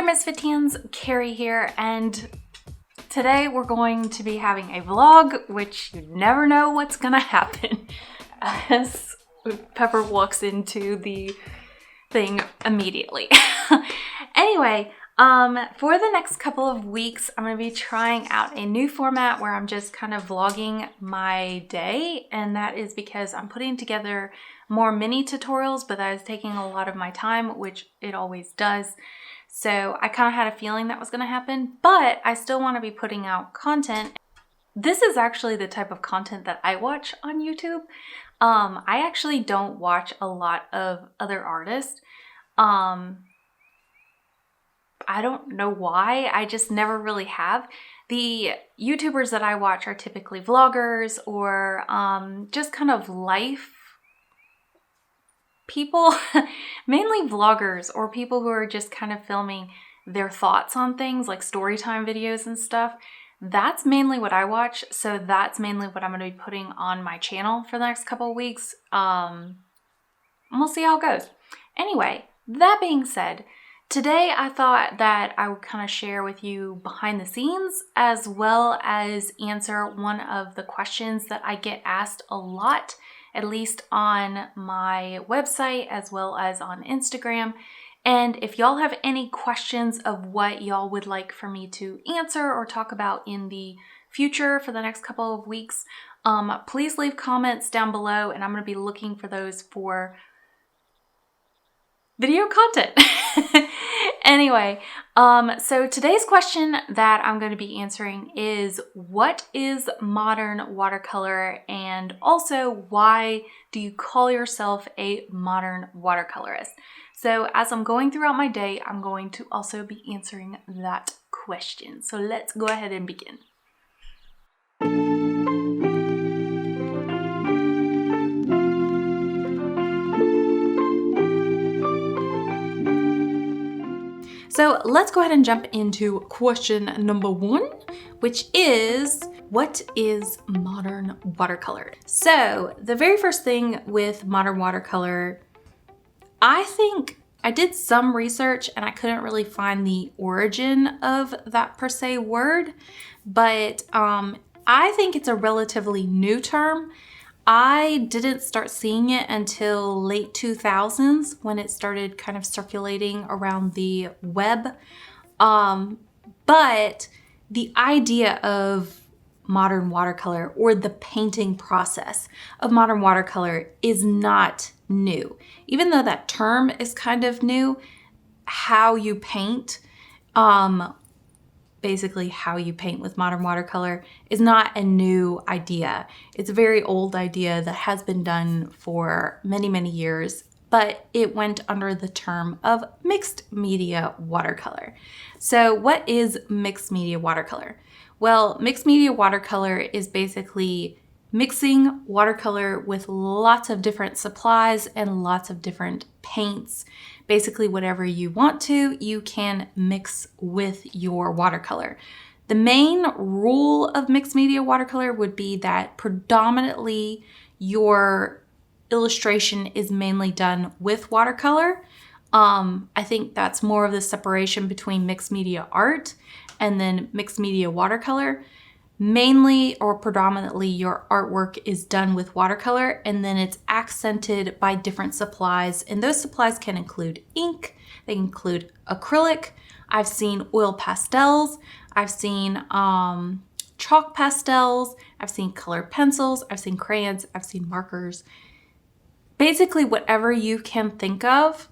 Misfit Teens, Carrie here, and today we're going to be having a vlog, which you never know what's gonna happen as Pepper walks into the thing immediately. Anyway, for the next couple of weeks, I'm gonna be trying out a new format where I'm just kind of vlogging my day, and that is because I'm putting together more mini tutorials, but that is taking a lot of my time, which it always does. So I kind of had a feeling that was going to happen, but I still want to be putting out content. This is actually the type of content that I watch on YouTube. I actually don't watch a lot of other artists. I don't know why, I just never really have. The YouTubers that I watch are typically vloggers or just kind of life people, mainly vloggers or people who are just kind of filming their thoughts on things like story time videos and stuff. That's mainly what I watch, so that's mainly what I'm going to be putting on my channel for the next couple of weeks. We'll see how it goes. Anyway, that being said, today I thought that I would kind of share with you behind the scenes as well as answer one of the questions that I get asked a lot, at least on my website as well as on Instagram. And if y'all have any questions of what y'all would like for me to answer or talk about in the future for the next couple of weeks, please leave comments down below, and I'm going to be looking for those for video content. Anyway, so today's question that I'm going to be answering is, what is modern watercolor, and also why do you call yourself a modern watercolorist? So as I'm going throughout my day, I'm going to also be answering that question. So let's go ahead and begin. So let's go ahead and jump into question number one, which is, what is modern watercolor? So the very first thing with modern watercolor, I think I did some research and I couldn't really find the origin of that per se word, but I think it's a relatively new term. I didn't start seeing it until late 2000s when it started kind of circulating around the web. But the idea of modern watercolor, or the painting process of modern watercolor, is not new. Even though that term is kind of new, how you paint, basically how you paint with modern watercolor, is not a new idea. It's a very old idea that has been done for many, many years, but it went under the term of mixed media watercolor. So what is mixed media watercolor? Well, mixed media watercolor is basically mixing watercolor with lots of different supplies and lots of different paints. Basically, whatever you want to, you can mix with your watercolor. The main rule of mixed media watercolor would be that predominantly your illustration is mainly done with watercolor. I think that's more of the separation between mixed media art and then mixed media watercolor. Mainly or predominantly your artwork is done with watercolor, and then it's accented by different supplies, and those supplies can include ink, they include acrylic, I've seen oil pastels, I've seen chalk pastels, I've seen colored pencils, I've seen crayons, I've seen markers. Basically whatever you can think of,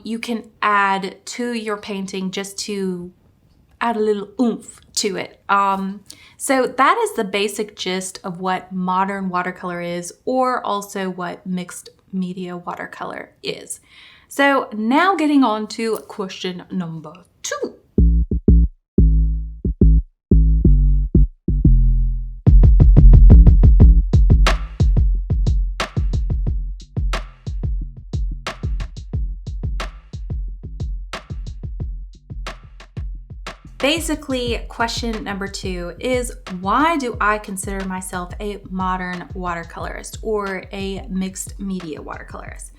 you can add to your painting just to add a little oomph to it. So that is the basic gist of what modern watercolor is, or also what mixed media watercolor is. So now getting on to question number two. Basically, question number two is, why do I consider myself a modern watercolorist or a mixed media watercolorist?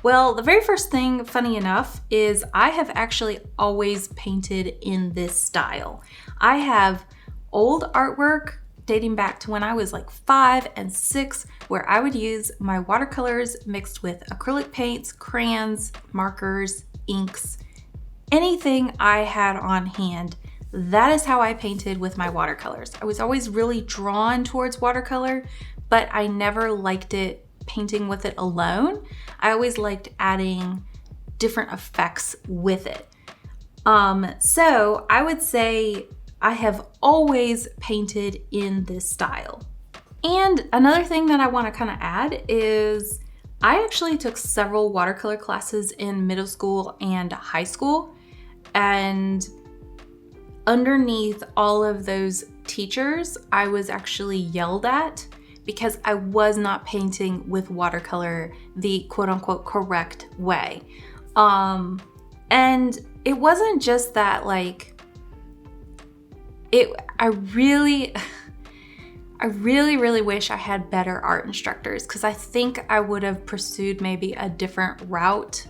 Well, the very first thing, funny enough, is I have actually always painted in this style. I have old artwork dating back to when I was like 5 and 6, where I would use my watercolors mixed with acrylic paints, crayons, markers, inks, anything I had on hand. That is how I painted with my watercolors. I was always really drawn towards watercolor, but I never liked it painting with it alone. I always liked adding different effects with it. So I would say I have always painted in this style. And another thing that I want to kind of add is I actually took several watercolor classes in middle school and high school. And underneath all of those teachers, I was actually yelled at because I was not painting with watercolor the quote unquote correct way. And it wasn't just that, like, I really wish I had better art instructors, because I think I would have pursued maybe a different route.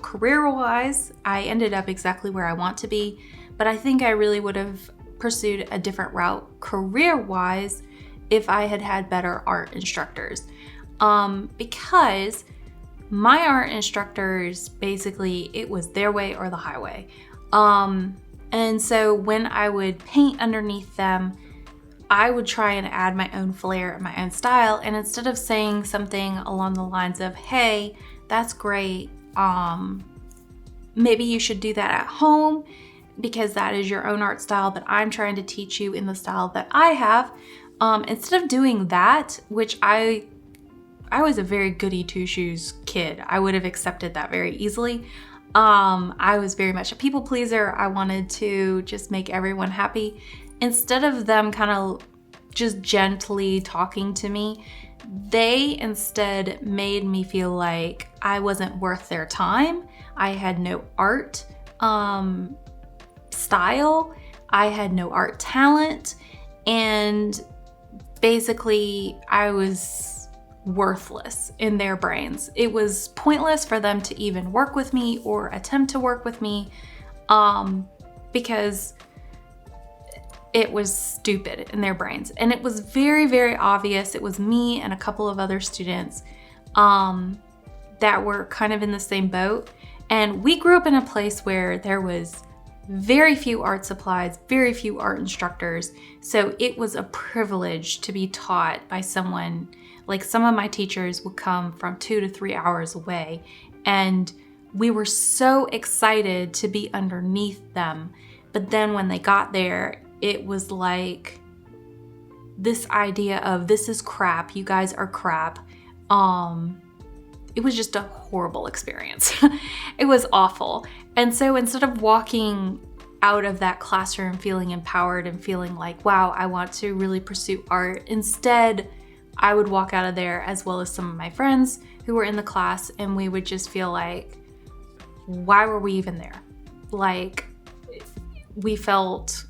Career-wise, I ended up exactly where I want to be, but I think I really would have pursued a different route career-wise if I had had better art instructors. Because my art instructors, basically, it was their way or the highway. And so when I would paint underneath them, I would try and add my own flair and my own style. And instead of saying something along the lines of, hey, that's great, maybe you should do that at home because that is your own art style, but I'm trying to teach you in the style that I have. Instead of doing that, which I was a very goody two-shoes kid. I would have accepted that very easily. I was very much a people pleaser. I wanted to just make everyone happy. Instead of them kind of just gently talking to me, they instead made me feel like I wasn't worth their time. I had no art style. I had no art talent. And basically, I was worthless in their brains. It was pointless for them to even work with me or attempt to work with me, because it was stupid in their brains. And it was very, very obvious. It was me and a couple of other students that were kind of in the same boat. And we grew up in a place where there was very few art supplies, very few art instructors. So it was a privilege to be taught by someone. Like, some of my teachers would come from 2 to 3 hours away, and we were so excited to be underneath them. But then when they got there, it was like this idea of, this is crap, you guys are crap. It was just a horrible experience. It was awful. And so instead of walking out of that classroom feeling empowered and feeling like, wow, I want to really pursue art, instead, I would walk out of there, as well as some of my friends who were in the class, and we would just feel like, why were we even there? Like, we felt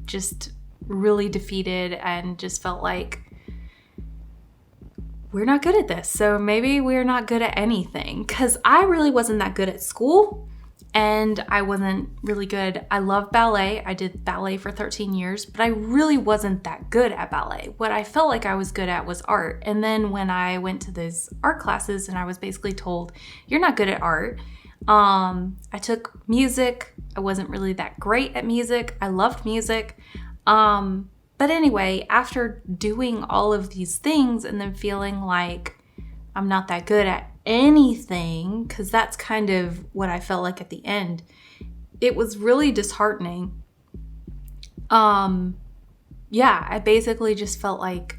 just really defeated and just felt like, we're not good at this. So maybe we're not good at anything, because I really wasn't that good at school. And I wasn't really good. I love ballet. I did ballet for 13 years, but I really wasn't that good at ballet. What I felt like I was good at was art. And then when I went to those art classes and I was basically told, you're not good at art. I took music. I wasn't really that great at music. I loved music. But anyway, after doing all of these things and then feeling like I'm not that good at anything, because that's kind of what I felt like at the end, it was really disheartening. I basically just felt like,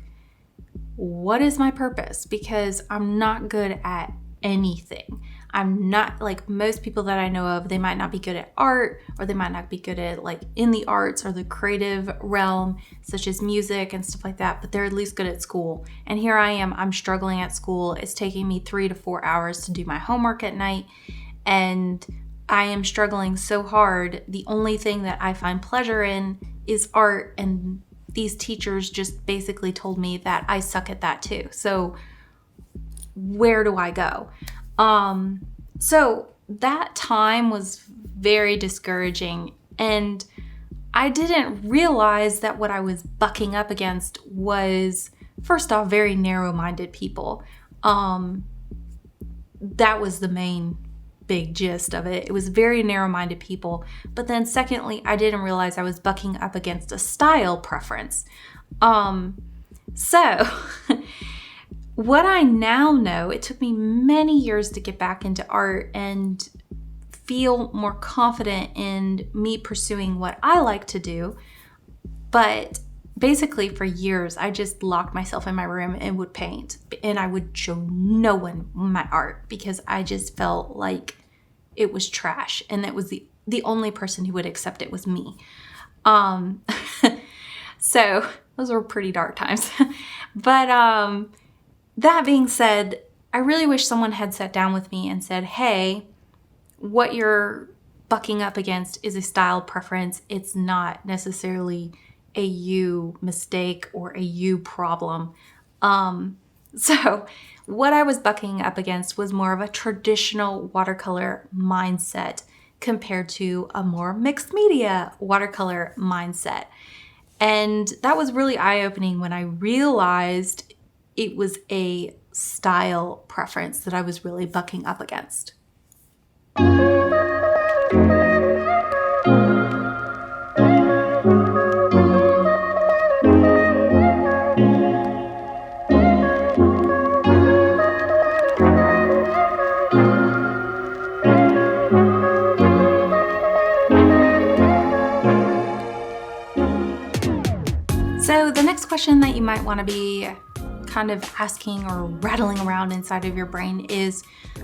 what is my purpose? Because I'm not good at anything. I'm not, like most people that I know of, they might not be good at art, or they might not be good at like in the arts or the creative realm, such as music and stuff like that, but they're at least good at school. And here I am, I'm struggling at school. It's taking me 3 to 4 hours to do my homework at night, and I am struggling so hard. The only thing that I find pleasure in is art, and these teachers just basically told me that I suck at that too. So where do I go? So that time was very discouraging, and I didn't realize that what I was bucking up against was, first off, very narrow-minded people. That was the main big gist of it. It was very narrow-minded people. But then secondly, I didn't realize I was bucking up against a style preference. So what I now know, it took me many years to get back into art and feel more confident in me pursuing what I like to do. But basically for years, I just locked myself in my room and would paint, and I would show no one my art because I just felt like it was trash, and that was the only person who would accept it was me. So those were pretty dark times. But that being said, I really wish someone had sat down with me and said, hey, what you're bucking up against is a style preference. It's not necessarily a you mistake or a you problem. So what I was bucking up against was more of a traditional watercolor mindset compared to a more mixed media watercolor mindset. And that was really eye-opening when I realized it was a style preference that I was really bucking up against. So the next question that you might want to be kind of asking or rattling around inside of your brain is,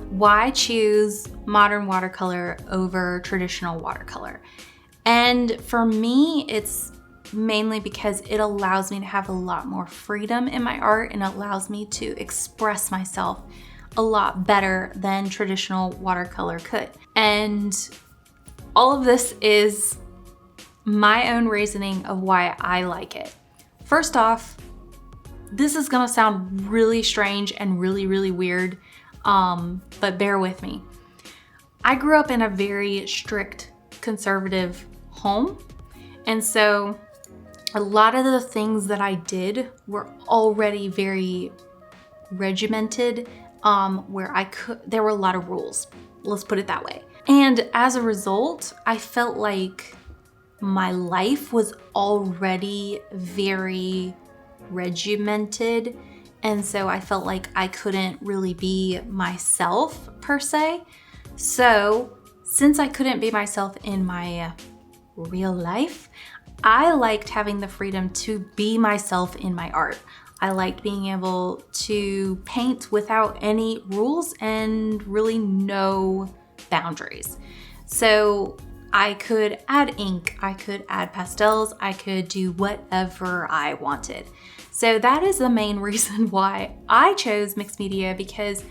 why choose modern watercolor over traditional watercolor? And for me, it's mainly because it allows me to have a lot more freedom in my art, and allows me to express myself a lot better than traditional watercolor could. And all of this is my own reasoning of why I like it. First off, this is gonna sound really strange and really, really weird, but bear with me. I grew up in a very strict conservative home, and so a lot of the things that I did were already very regimented, where there were a lot of rules, let's put it that way. And as a result, I felt like my life was already very regimented, and so I felt like I couldn't really be myself per se. So since I couldn't be myself in my real life, I liked having the freedom to be myself in my art. I liked being able to paint without any rules and really no boundaries. So I could add ink, I could add pastels, I could do whatever I wanted. So that is the main reason why I chose mixed media, because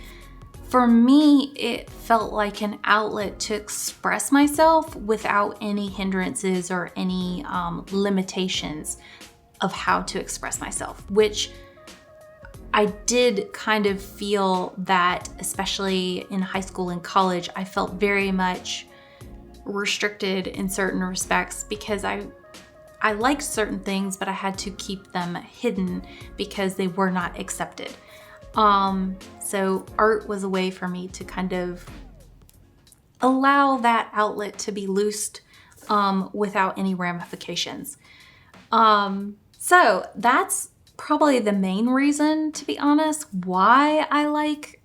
for me, it felt like an outlet to express myself without any hindrances or any limitations of how to express myself, which I did kind of feel that, especially in high school and college, I felt very much restricted in certain respects because I liked certain things, but I had to keep them hidden because they were not accepted. So art was a way for me to kind of allow that outlet to be loosed without any ramifications. So that's probably the main reason, to be honest, why I like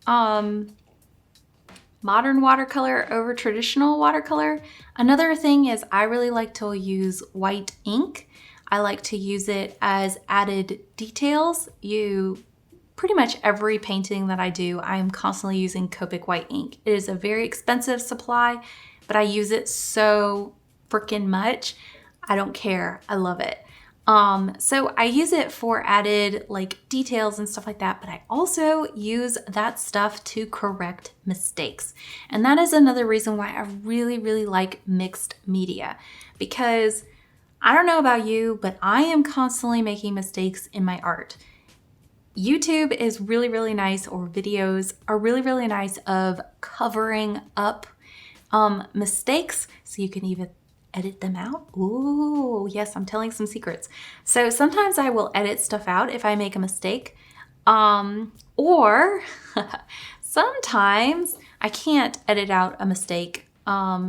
modern watercolor over traditional watercolor. Another thing is I really like to use white ink. I like to use it as added details. Pretty much every painting that I do, I am constantly using Copic white ink. It is a very expensive supply, but I use it so freaking much. I don't care. I love it. So I use it for added like details and stuff like that, but I also use that stuff to correct mistakes. And that is another reason why I really, really like mixed media, because I don't know about you, but I am constantly making mistakes in my art. YouTube is really, really nice, or videos are really, really nice of covering up mistakes, so you can even edit them out. Ooh, yes, I'm telling some secrets. So sometimes I will edit stuff out if I make a mistake, or sometimes I can't edit out a mistake,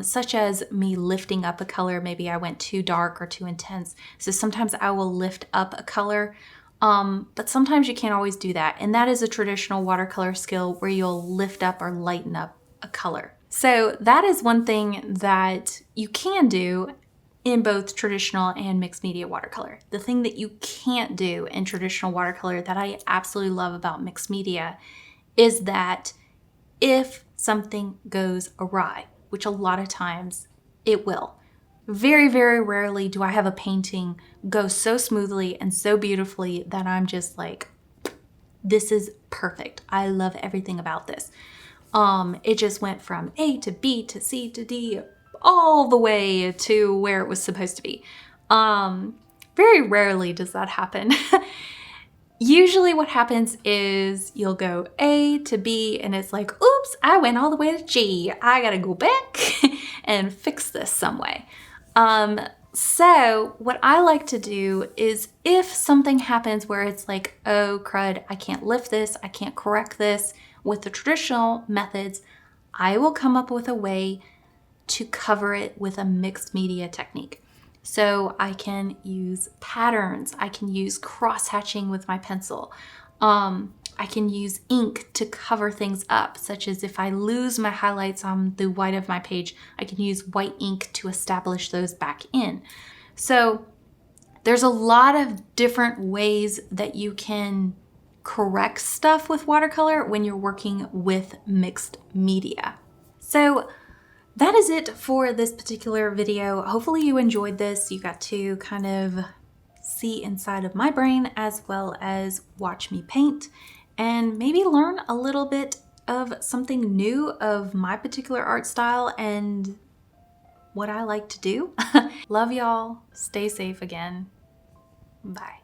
such as me lifting up a color. Maybe I went too dark or too intense. So sometimes I will lift up a color, but sometimes you can't always do that. And that is a traditional watercolor skill where you'll lift up or lighten up a color. So that is one thing that you can do in both traditional and mixed media watercolor. The thing that you can't do in traditional watercolor that I absolutely love about mixed media is that if something goes awry, which a lot of times it will. Very, very rarely do I have a painting go so smoothly and so beautifully that I'm just like, this is perfect. I love everything about this. It just went from A to B to C to D all the way to where it was supposed to be. Very rarely does that happen. Usually what happens is you'll go A to B and it's like, oops, I went all the way to G. I gotta go back and fix this some way. So what I like to do is if something happens where it's like, oh crud, I can't lift this, I can't correct this with the traditional methods, I will come up with a way to cover it with a mixed media technique. So I can use patterns, I can use cross-hatching with my pencil, I can use ink to cover things up, such as if I lose my highlights on the white of my page, I can use white ink to establish those back in. So there's a lot of different ways that you can correct stuff with watercolor when you're working with mixed media. So that is it for this particular video. Hopefully you enjoyed this. You got to kind of see inside of my brain as well as watch me paint and maybe learn a little bit of something new of my particular art style and what I like to do. Love y'all. Stay safe again. Bye.